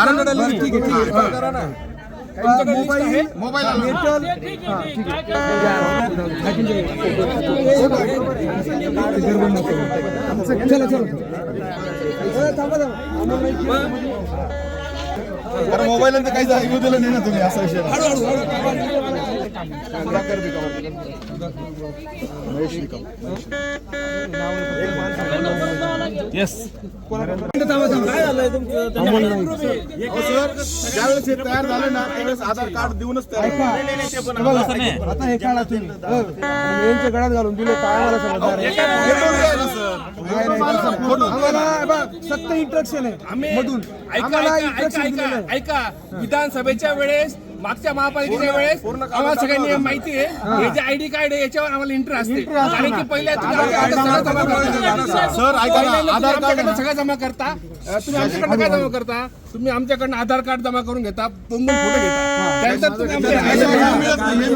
ठीक आहे mobile mobile काही येऊ दिलं नाही ना तुम्ही असा विषय येस ज्यावेळेस हे तयार झालं ना त्यावेळेस आधार कार्ड देऊनच आता हे काढा तुम्ही यांच्या गळ्यात घालून दिले काय आम्हाला सक्त इंट्रक्शन आहे मधून ऐका विधानसभेच्या वेळेस मागच्या महापालिकेच्या वेळेस आम्हाला सगळ्यांनी माहिती आहे हे जे आयडी कार्ड आहे याच्यावर आम्हाला इंटरेस्ट असते कारण की पहिले सर आधार कार्ड सगळं जमा करता तुम्ही आमच्याकडनं काय जमा करता तुम्ही आमच्याकडनं आधार कार्ड जमा करून घेता फोटो घेता त्यानंतर तुम्ही